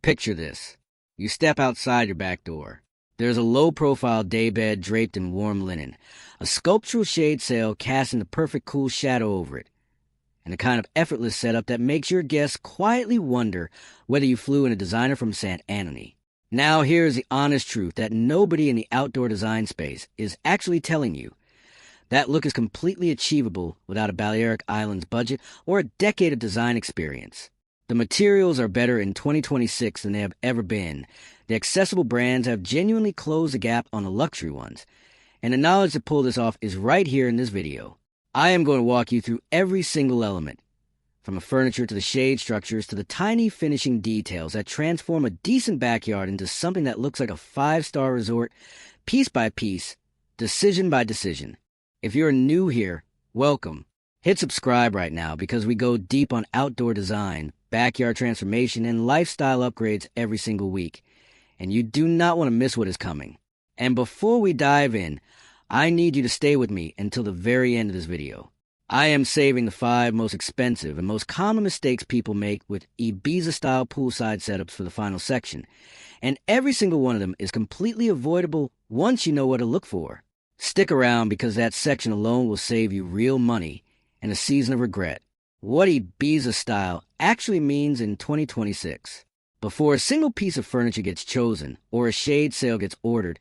Picture this. You step outside your back door. There's a low-profile daybed draped in warm linen, a sculptural shade sail casting the perfect cool shadow over it, and a kind of effortless setup that makes your guests quietly wonder whether you flew in a designer from St. Anthony. Now here's the honest truth that nobody in the outdoor design space is actually telling you. That look is completely achievable without a Balearic Islands budget or a decade of design experience. The materials are better in 2026 than they have ever been. The accessible brands have genuinely closed the gap on the luxury ones. And the knowledge to pull this off is right here in this video. I am going to walk you through every single element, from the furniture to the shade structures to the tiny finishing details that transform a decent backyard into something that looks like a 5-star resort, piece by piece, decision by decision. If you're new here, welcome. Hit subscribe right now because we go deep on outdoor design, backyard transformation, and lifestyle upgrades every single week. And you do not want to miss what is coming. And before we dive in, I need you to stay with me until the very end of this video. I am saving the 5 most expensive and most common mistakes people make with Ibiza-Style Poolside setups for the final section. And every single one of them is completely avoidable once you know what to look for. Stick around because that section alone will save you real money and a season of regret. What Ibiza-Style actually means in 2026. Before a single piece of furniture gets chosen or a shade sail gets ordered,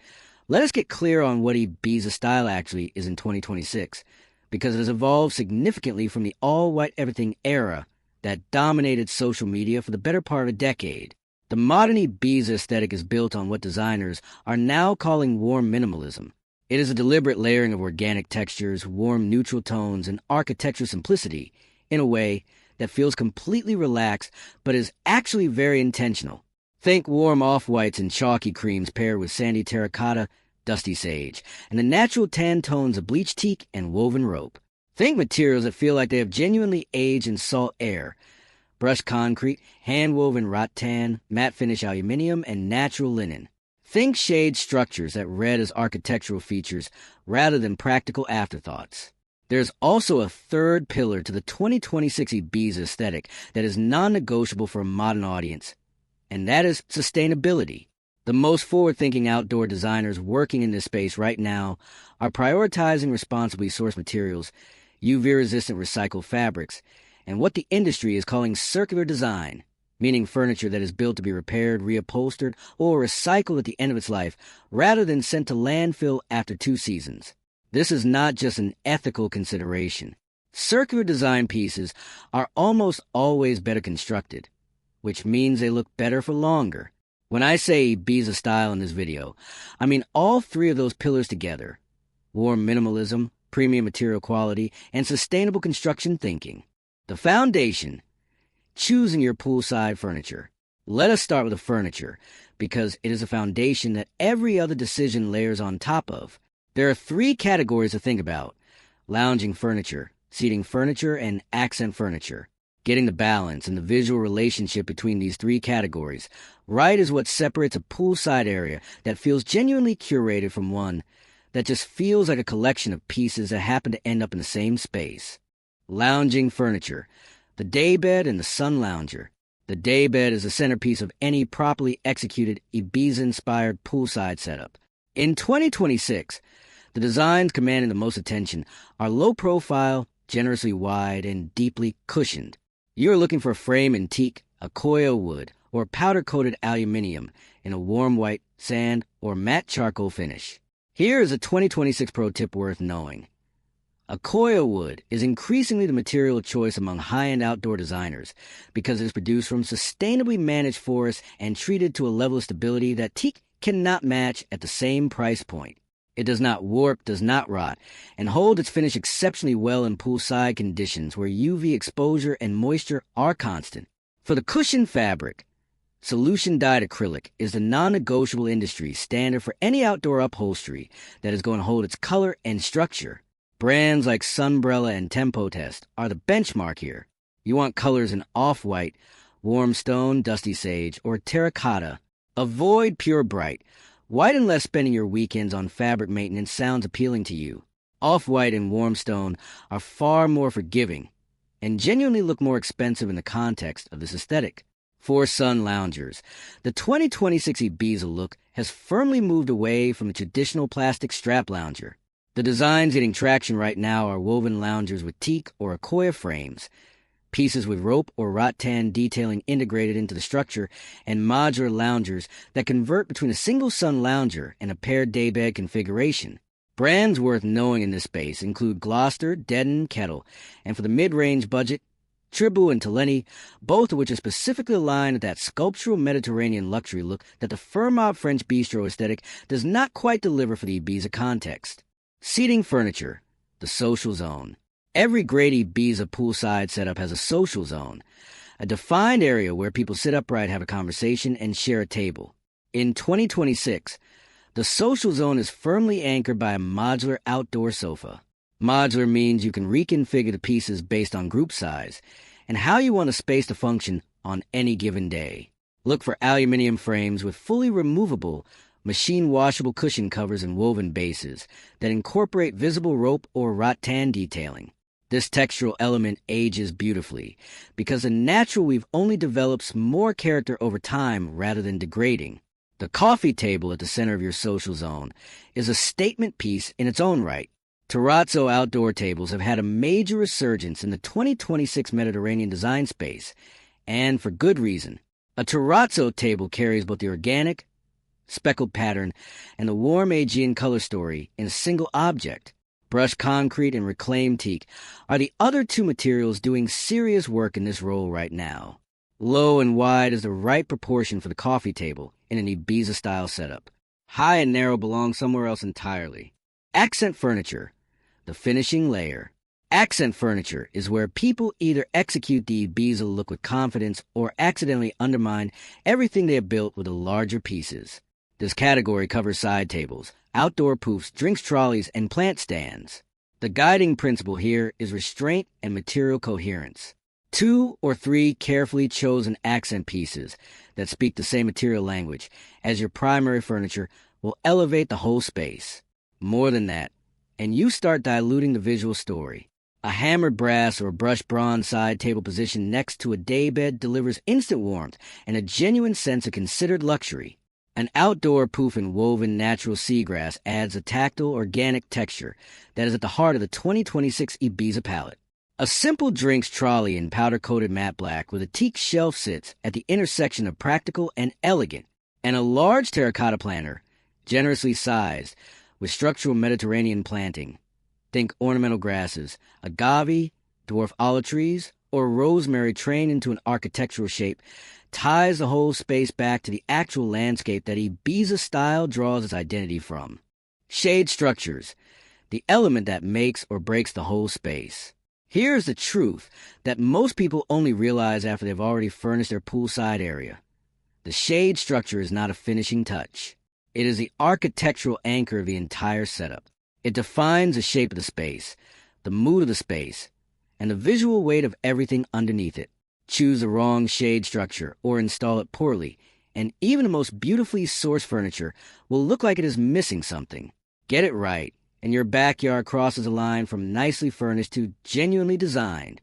let us get clear on what Ibiza-Style actually is in 2026, because it has evolved significantly from the all-white everything era that dominated social media for the better part of a decade. The modern Ibiza aesthetic is built on what designers are now calling warm minimalism. It is a deliberate layering of organic textures, warm neutral tones, and architectural simplicity in a way that feels completely relaxed but is actually very intentional. Think warm off-whites and chalky creams paired with sandy terracotta, dusty sage, and the natural tan tones of bleached teak and woven rope. Think materials that feel like they have genuinely aged in salt air. Brushed concrete, hand-woven rattan, matte finish aluminium, and natural linen. Think shade structures that read as architectural features rather than practical afterthoughts. There's also a third pillar to the 2026 Ibiza aesthetic that is non-negotiable for a modern audience, and that is sustainability. The most forward-thinking outdoor designers working in this space right now are prioritizing responsibly sourced materials, UV-resistant recycled fabrics, and what the industry is calling circular design, meaning furniture that is built to be repaired, reupholstered, or recycled at the end of its life, rather than sent to landfill after 2 seasons. This is not just an ethical consideration. Circular design pieces are almost always better constructed, which means they look better for longer. When I say Ibiza style in this video, I mean all 3 of those pillars together: warm minimalism, premium material quality, and sustainable construction thinking. The foundation: choosing your poolside furniture. Let us start with the furniture, because it is a foundation that every other decision layers on top of. There are 3 categories to think about: lounging furniture, seating furniture, and accent furniture. Getting the balance and the visual relationship between these 3 categories right is what separates a poolside area that feels genuinely curated from one that just feels like a collection of pieces that happen to end up in the same space. Lounging furniture. The daybed and the sun lounger. The daybed is the centerpiece of any properly executed Ibiza-inspired poolside setup. In 2026, the designs commanding the most attention are low-profile, generously wide, and deeply cushioned. You're looking for a frame in teak, Accoya wood, or powder-coated aluminium in a warm white, sand, or matte charcoal finish. Here is a 2026 pro tip worth knowing. Accoya wood is increasingly the material of choice among high-end outdoor designers because it is produced from sustainably managed forests and treated to a level of stability that teak cannot match at the same price point. It does not warp, does not rot, and holds its finish exceptionally well in poolside conditions where UV exposure and moisture are constant. For the cushion fabric, solution-dyed acrylic is the non-negotiable industry standard for any outdoor upholstery that is going to hold its color and structure. Brands like Sunbrella and Tempotest are the benchmark here. You want colors in off-white, warm stone, dusty sage, or terracotta. Avoid pure bright. White, unless spending your weekends on fabric maintenance sounds appealing to you. Off-white and warm stone are far more forgiving and genuinely look more expensive in the context of this aesthetic. For sun loungers, the 2026 Ibiza look has firmly moved away from the traditional plastic strap lounger. The designs getting traction right now are woven loungers with teak or Accoya frames, pieces with rope or rattan detailing integrated into the structure, and modular loungers that convert between a single sun lounger and a paired daybed configuration. Brands worth knowing in this space include Gloster, Dedon, Kettal, and for the mid-range budget, Tribù and Talenti, both of which are specifically aligned with that sculptural Mediterranean luxury look that the firm-up French bistro aesthetic does not quite deliver for the Ibiza context. Seating furniture, the social zone. Every great Ibiza poolside setup has a social zone, a defined area where people sit upright, have a conversation, and share a table. In 2026, the social zone is firmly anchored by a modular outdoor sofa. Modular means you can reconfigure the pieces based on group size and how you want a space to function on any given day. Look for aluminum frames with fully removable, machine-washable cushion covers and woven bases that incorporate visible rope or rattan detailing. This textural element ages beautifully because the natural weave only develops more character over time rather than degrading. The coffee table at the center of your social zone is a statement piece in its own right. Terrazzo outdoor tables have had a major resurgence in the 2026 Mediterranean design space, and for good reason. A terrazzo table carries both the organic, speckled pattern and the warm Aegean color story in a single object. Brushed concrete and reclaimed teak are the other two materials doing serious work in this role right now. Low and wide is the right proportion for the coffee table in an Ibiza-style setup. High and narrow belong somewhere else entirely. Accent furniture, the finishing layer. Accent furniture is where people either execute the Ibiza look with confidence or accidentally undermine everything they have built with the larger pieces. This category covers side tables, outdoor poofs, drinks trolleys, and plant stands. The guiding principle here is restraint and material coherence. 2 or 3 carefully chosen accent pieces that speak the same material language as your primary furniture will elevate the whole space. More than that, and you start diluting the visual story. A hammered brass or brushed bronze side table positioned next to a daybed delivers instant warmth and a genuine sense of considered luxury. An outdoor poof and woven natural seagrass adds a tactile, organic texture that is at the heart of the 2026 Ibiza palette. A simple drinks trolley in powder-coated matte black with a teak shelf sits at the intersection of practical and elegant, and a large terracotta planter, generously sized, with structural Mediterranean planting. Think ornamental grasses, agave, dwarf olive trees, or rosemary trained into an architectural shape, ties the whole space back to the actual landscape that Ibiza style draws its identity from. Shade structures, the element that makes or breaks the whole space. Here's the truth that most people only realize after they've already furnished their poolside area. The shade structure is not a finishing touch. It is the architectural anchor of the entire setup. It defines the shape of the space, the mood of the space, and the visual weight of everything underneath it. Choose the wrong shade structure or install it poorly, and even the most beautifully sourced furniture will look like it is missing something. Get it right, and your backyard crosses a line from nicely furnished to genuinely designed.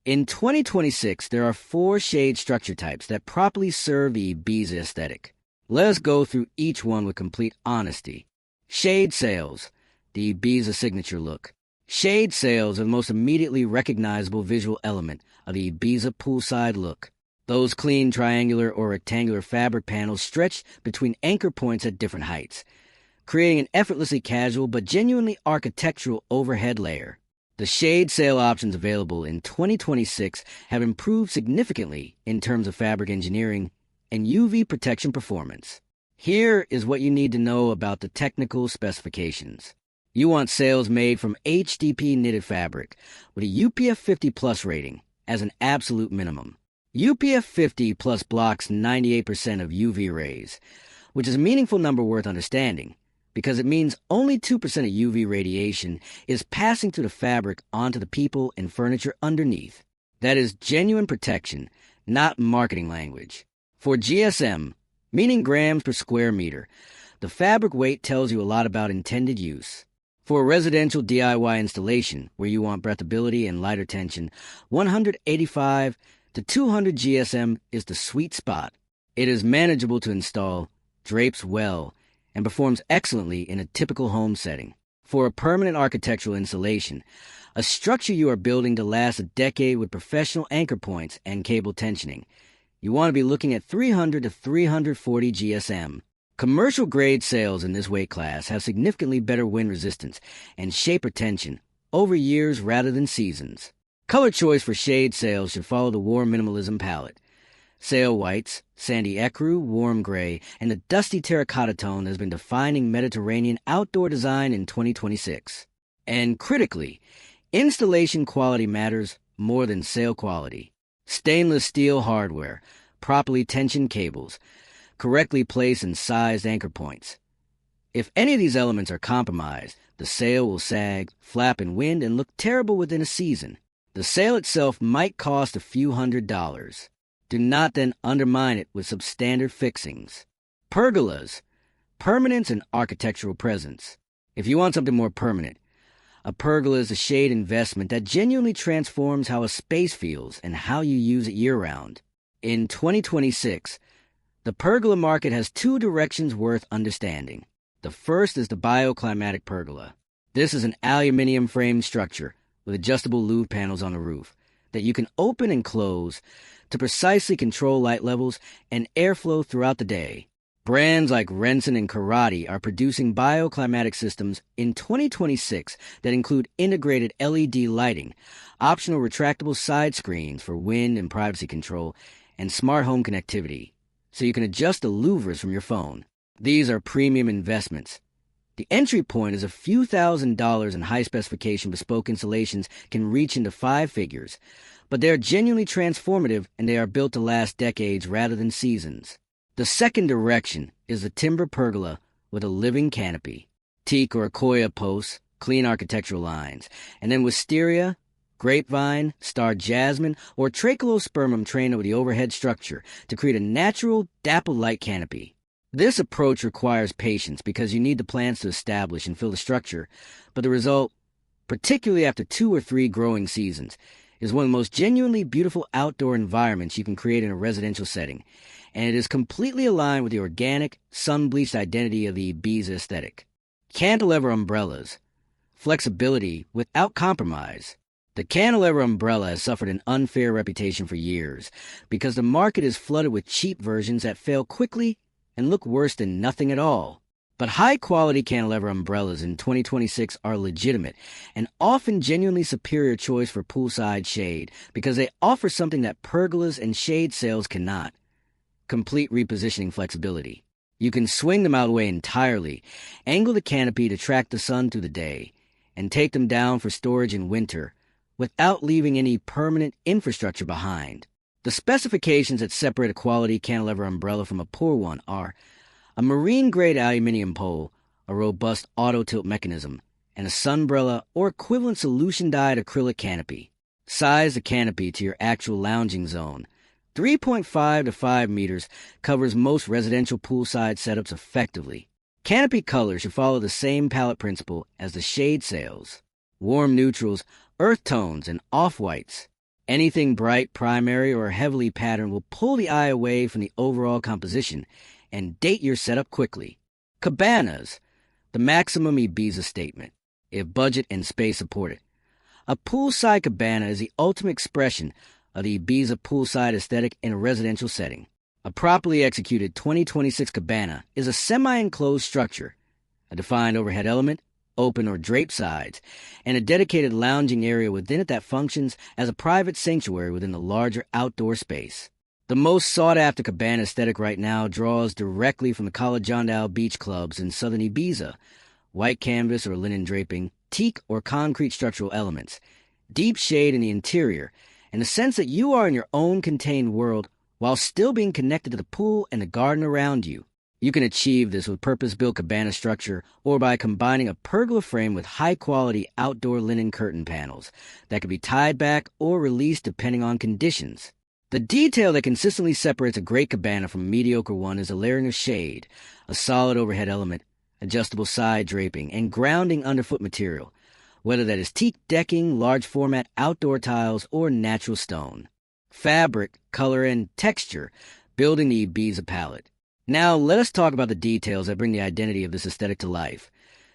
In 2026, there are 4 shade structure types that properly serve the Ibiza aesthetic. Let us go through each one with complete honesty. Shade sails, the Ibiza signature look. Shade sails are the most immediately recognizable visual element of the Ibiza poolside look. Those clean triangular or rectangular fabric panels stretch between anchor points at different heights, creating an effortlessly casual but genuinely architectural overhead layer. The shade sail options available in 2026 have improved significantly in terms of fabric engineering and UV protection performance. Here is what you need to know about the technical specifications. You want sails made from HDP knitted fabric with a UPF 50 plus rating as an absolute minimum. UPF 50 plus blocks 98% of UV rays, which is a meaningful number worth understanding because it means only 2% of UV radiation is passing through the fabric onto the people and furniture underneath. That is genuine protection, not marketing language. For GSM, meaning grams per square meter, the fabric weight tells you a lot about intended use. For a residential DIY installation where you want breathability and lighter tension, 185 to The 200 GSM is the sweet spot. It is manageable to install, drapes well, and performs excellently in a typical home setting. For a permanent architectural installation, a structure you are building to last a decade with professional anchor points and cable tensioning, you want to be looking at 300 to 340 GSM. Commercial grade sails in this weight class have significantly better wind resistance and shape retention over years rather than seasons. Color choice for shade sails should follow the warm minimalism palette. Sail whites, sandy ecru, warm gray, and the dusty terracotta tone has been defining Mediterranean outdoor design in 2026. And critically, installation quality matters more than sail quality. Stainless steel hardware, properly tensioned cables, correctly placed and sized anchor points. If any of these elements are compromised, the sail will sag, flap in wind, and look terrible within a season. The sail itself might cost a few $100s. Do not then undermine it with substandard fixings. Pergolas, permanence and architectural presence. If you want something more permanent, a pergola is a shade investment that genuinely transforms how a space feels and how you use it year-round. In 2026, the pergola market has two directions worth understanding. The first is the Bioclimatic pergola. This is an aluminum frame structure with adjustable louve panels on the roof that you can open and close to precisely control light levels and airflow throughout the day. Brands like Renson and Karate are producing bioclimatic systems in 2026 that include integrated LED lighting, optional retractable side screens for wind and privacy control, and smart home connectivity, so you can adjust the louvers from your phone. These are premium investments. The entry point is a few $1,000s, and high-specification bespoke installations can reach into 5 figures, but they are genuinely transformative and they are built to last decades rather than seasons. The second direction is the timber pergola with a living canopy. Teak or Accoya posts, clean architectural lines, and then wisteria, grapevine, star jasmine, or trachelospermum train over the overhead structure to create a natural, dappled light canopy. This approach requires patience because you need the plants to establish and fill the structure, but the result, particularly after 2 or 3 growing seasons, is one of the most genuinely beautiful outdoor environments you can create in a residential setting, and it is completely aligned with the organic, sun-bleached identity of the Ibiza aesthetic. Cantilever umbrellas. Flexibility without compromise. The cantilever umbrella has suffered an unfair reputation for years because the market is flooded with cheap versions that fail quickly and look worse than nothing at all. But high-quality cantilever umbrellas in 2026 are legitimate and often genuinely superior choice for poolside shade because they offer something that pergolas and shade sails cannot: complete repositioning flexibility. You can swing them out of the way entirely, angle the canopy to track the sun through the day, and take them down for storage in winter without leaving any permanent infrastructure behind. The specifications that separate a quality cantilever umbrella from a poor one are a marine-grade aluminum pole, a robust auto-tilt mechanism, and a Sunbrella or equivalent solution-dyed acrylic canopy. Size the canopy to your actual lounging zone. 3.5 to 5 meters covers most residential poolside setups effectively. Canopy color should follow the same palette principle as the shade sails. Warm neutrals, earth tones, and off-whites. Anything bright, primary, or heavily patterned will pull the eye away from the overall composition and date your setup quickly. Cabanas, the maximum Ibiza statement, if budget and space support it. A poolside cabana is the ultimate expression of the Ibiza poolside aesthetic in a residential setting. A properly executed 2026 cabana is a semi-enclosed structure, a defined overhead element, open or draped sides, and a dedicated lounging area within it that functions as a private sanctuary within the larger outdoor space. The most sought-after cabana aesthetic right now draws directly from the Calajandao beach clubs in southern Ibiza: white canvas or linen draping, teak or concrete structural elements, deep shade in the interior, and a sense that you are in your own contained world while still being connected to the pool and the garden around you. You can achieve this with purpose-built cabana structure or by combining a pergola frame with high-quality outdoor linen curtain panels that can be tied back or released depending on conditions. The detail that consistently separates a great cabana from a mediocre one is a layering of shade, a solid overhead element, adjustable side draping, and grounding underfoot material, whether that is teak decking, large-format outdoor tiles, or natural stone. fabric, color, and texture, building the Ibiza palette. Now, let us talk about the details that bring the identity of this aesthetic to life.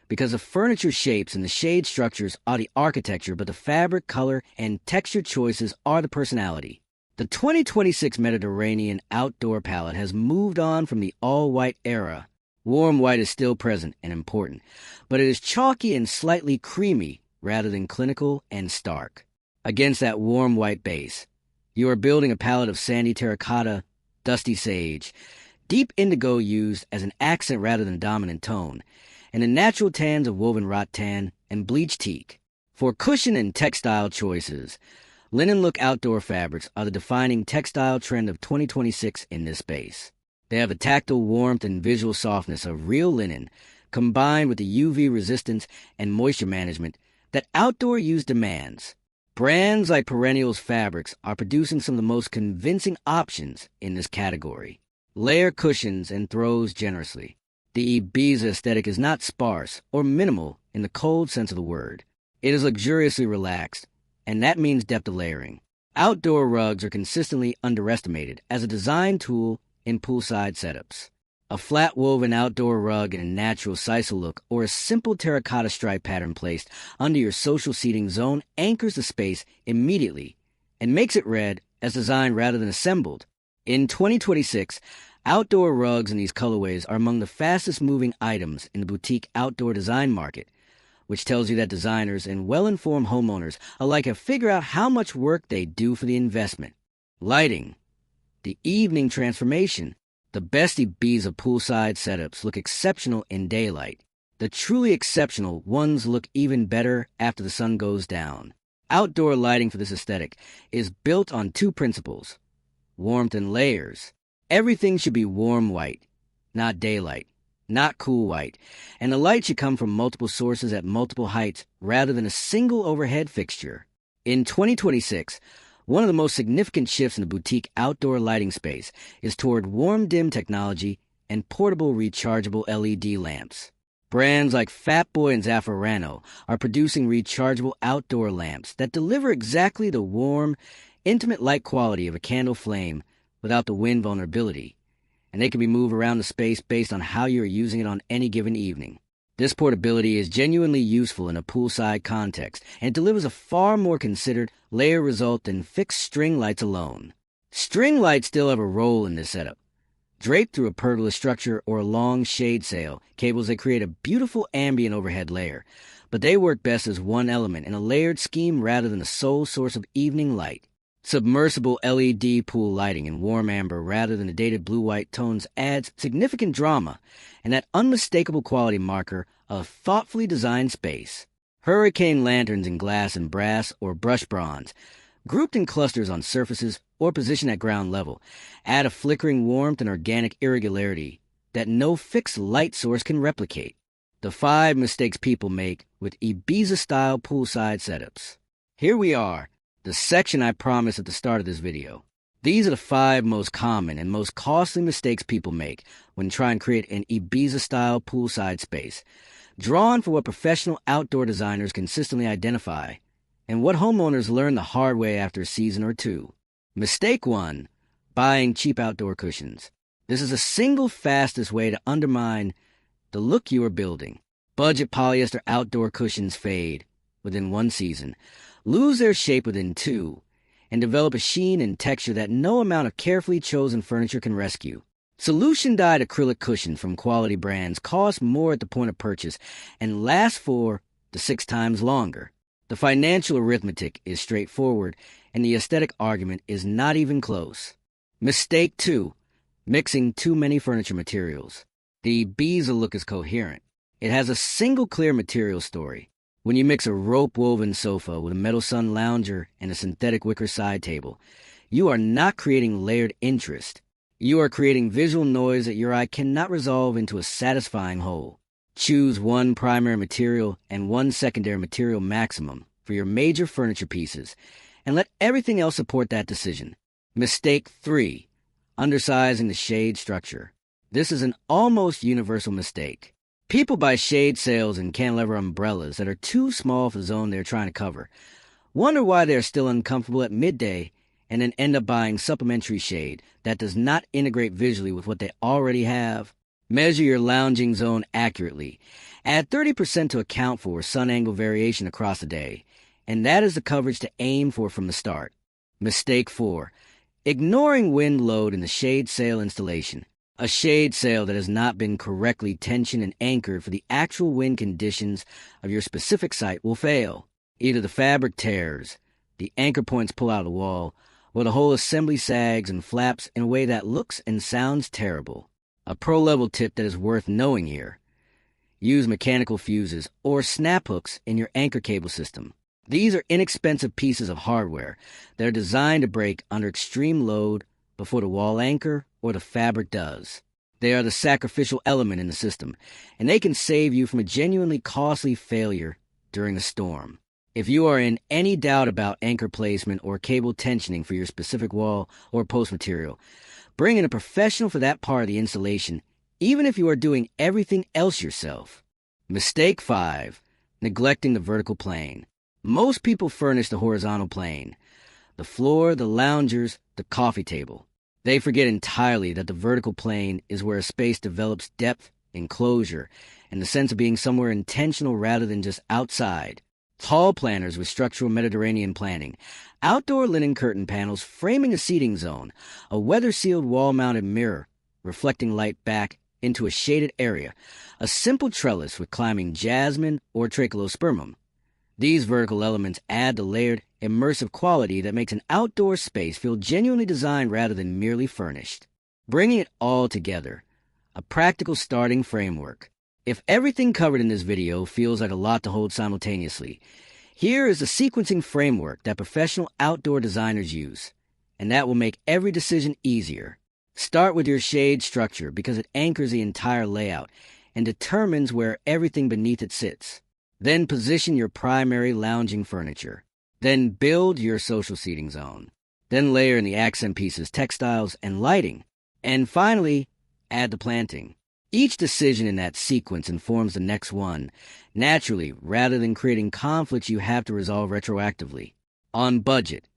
Because the furniture shapes and the shade structures are the architecture, but the fabric, color, and texture choices are the personality. The 2026 Mediterranean outdoor palette has moved on from the all-white era. Warm white is still present and important, but it is chalky and slightly creamy rather than clinical and stark. Against that warm white base, you are building a palette of sandy terracotta, dusty sage, deep indigo used as an accent rather than dominant tone, and the natural tans of woven rattan and bleached teak. For cushion and textile choices, linen look outdoor fabrics are the defining textile trend of 2026 in this space. They have the tactile warmth and visual softness of real linen, combined with the UV resistance and moisture management that outdoor use demands. Brands like Perennials fabrics are producing some of the most convincing options in this category. Layer cushions and throws generously. The Ibiza aesthetic is not sparse or minimal in the cold sense of the word. It is luxuriously relaxed, and that means depth of layering. Outdoor rugs are consistently underestimated as a design tool in poolside setups. A flat woven outdoor rug in a natural sisal look or a simple terracotta stripe pattern placed under your social seating zone anchors the space immediately and makes it read as designed rather than assembled. In 2026, outdoor rugs in these colorways are among the fastest moving items in the boutique outdoor design market, which tells you that designers and well-informed homeowners alike have figured out how much work they do for the investment. Lighting. The evening transformation. The best Ibiza poolside setups look exceptional in daylight. The truly exceptional ones look even better after the sun goes down. Outdoor lighting for this aesthetic is built on two principles: warmth and layers. Everything should be warm white, not daylight, not cool white, and the light should come from multiple sources at multiple heights rather than a single overhead fixture. In 2026, one of the most significant shifts in the boutique outdoor lighting space is toward warm dim technology and portable rechargeable LED lamps. Brands like Fatboy and Zaffarano are producing rechargeable outdoor lamps that deliver exactly the warm, intimate light quality of a candle flame without the wind vulnerability, and they can be moved around the space based on how you are using it on any given evening. This portability is genuinely useful in a poolside context and delivers a far more considered layer result than fixed string lights alone. String lights still have a role in this setup. Draped through a pergola structure or a long shade sail, cables that create a beautiful ambient overhead layer, but they work best as one element in a layered scheme rather than the sole source of evening light. Submersible LED pool lighting in warm amber rather than the dated blue-white tones adds significant drama and that unmistakable quality marker of thoughtfully designed space. Hurricane lanterns in glass and brass or brushed bronze, grouped in clusters on surfaces or positioned at ground level, add a flickering warmth and organic irregularity that no fixed light source can replicate. The 5 mistakes people make with Ibiza-Style Poolside setups. Here we are. The section I promised at the start of this video. These are the 5 most common and most costly mistakes people make when trying to create an Ibiza-style poolside space, drawn for what professional outdoor designers consistently identify, and what homeowners learn the hard way after a season or two. Mistake 1. Buying cheap outdoor cushions. This is the single fastest way to undermine the look you are building. Budget polyester outdoor cushions fade within 1 season, lose their shape within 2, and develop a sheen and texture that no amount of carefully chosen furniture can rescue. Solution-dyed acrylic cushions from quality brands cost more at the point of purchase and last 4 to 6 times longer. The financial arithmetic is straightforward, and the aesthetic argument is not even close. Mistake 2. Mixing too many furniture materials. The Ibiza look is coherent. It has a single clear material story. When you mix a rope-woven sofa with a metal sun lounger and a synthetic wicker side table, you are not creating layered interest. You are creating visual noise that your eye cannot resolve into a satisfying whole. Choose 1 primary material and 1 secondary material maximum for your major furniture pieces, and let everything else support that decision. Mistake 3. Undersizing the shade structure. This is an almost universal mistake. People buy shade sails and cantilever umbrellas that are too small for the zone they're trying to cover, wonder why they are still uncomfortable at midday, and then end up buying supplementary shade that does not integrate visually with what they already have? Measure your lounging zone accurately. Add 30% to account for sun angle variation across the day, and that is the coverage to aim for from the start. Mistake 4. Ignoring wind load in the shade sail installation. A shade sail that has not been correctly tensioned and anchored for the actual wind conditions of your specific site will fail. Either the fabric tears, the anchor points pull out of the wall, or the whole assembly sags and flaps in a way that looks and sounds terrible. A pro-level tip that is worth knowing here. Use mechanical fuses or snap hooks in your anchor cable system. These are inexpensive pieces of hardware that are designed to break under extreme load before the wall anchor or the fabric does. They are the sacrificial element in the system, and they can save you from a genuinely costly failure during a storm. If you are in any doubt about anchor placement or cable tensioning for your specific wall or post material, bring in a professional for that part of the installation, even if you are doing everything else yourself. Mistake 5. Neglecting the vertical plane. Most people furnish the horizontal plane, the floor, the loungers, the coffee table. They forget entirely that the vertical plane is where a space develops depth, enclosure, and the sense of being somewhere intentional rather than just outside. Tall planners with structural Mediterranean planning, outdoor linen curtain panels framing a seating zone, a weather-sealed wall-mounted mirror reflecting light back into a shaded area, a simple trellis with climbing jasmine or trachelospermum. These vertical elements add the layered, immersive quality that makes an outdoor space feel genuinely designed rather than merely furnished. Bringing it all together, a practical starting framework. If everything covered in this video feels like a lot to hold simultaneously, here is the sequencing framework that professional outdoor designers use, and that will make every decision easier. Start with your shade structure because it anchors the entire layout and determines where everything beneath it sits. Then position your primary lounging furniture. Then build your social seating zone. Then layer in the accent pieces, textiles, and lighting. And finally, add the planting. Each decision in that sequence informs the next one, naturally, rather than creating conflicts you have to resolve retroactively. On budget.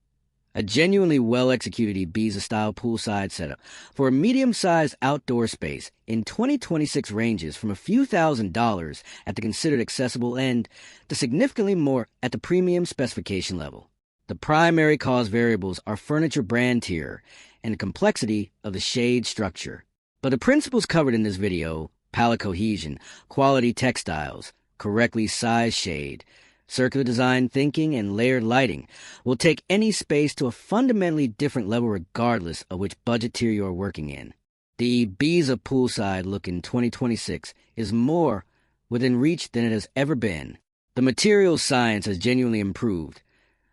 A genuinely well-executed Ibiza-Style Poolside setup for a medium-sized outdoor space in 2026 ranges from a few $1,000s at the considered accessible end to significantly more at the premium specification level. The primary cost variables are furniture brand tier and the complexity of the shade structure. But the principles covered in this video, palette cohesion, quality textiles, correctly sized shade, circular design thinking, and layered lighting will take any space to a fundamentally different level regardless of which budget tier you are working in. The Ibiza Poolside look in 2026 is more within reach than it has ever been. The materials science has genuinely improved.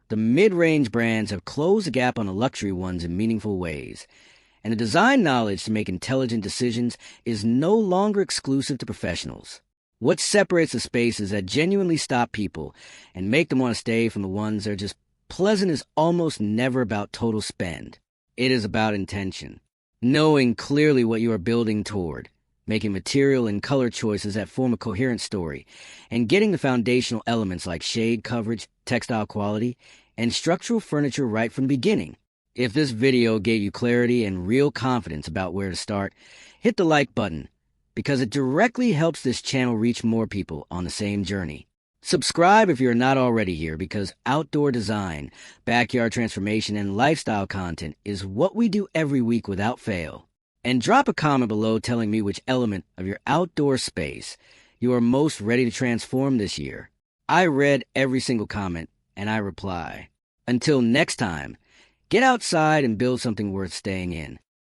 The mid-range brands have closed the gap on the luxury ones in meaningful ways. And the design knowledge to make intelligent decisions is no longer exclusive to professionals. What separates the spaces that genuinely stop people and make them want to stay from the ones that are just pleasant is almost never about total spend. It is about intention. Knowing clearly what you are building toward, making material and color choices that form a coherent story, and getting the foundational elements like shade coverage, textile quality, and structural furniture right from the beginning. If this video gave you clarity and real confidence about where to start, hit the like button, because it directly helps this channel reach more people on the same journey. Subscribe if you're not already here, because outdoor design, backyard transformation, and lifestyle content is what we do every week without fail. And drop a comment below telling me which element of your outdoor space you are most ready to transform this year. I read every single comment, and I reply. Until next time, get outside and build something worth staying in.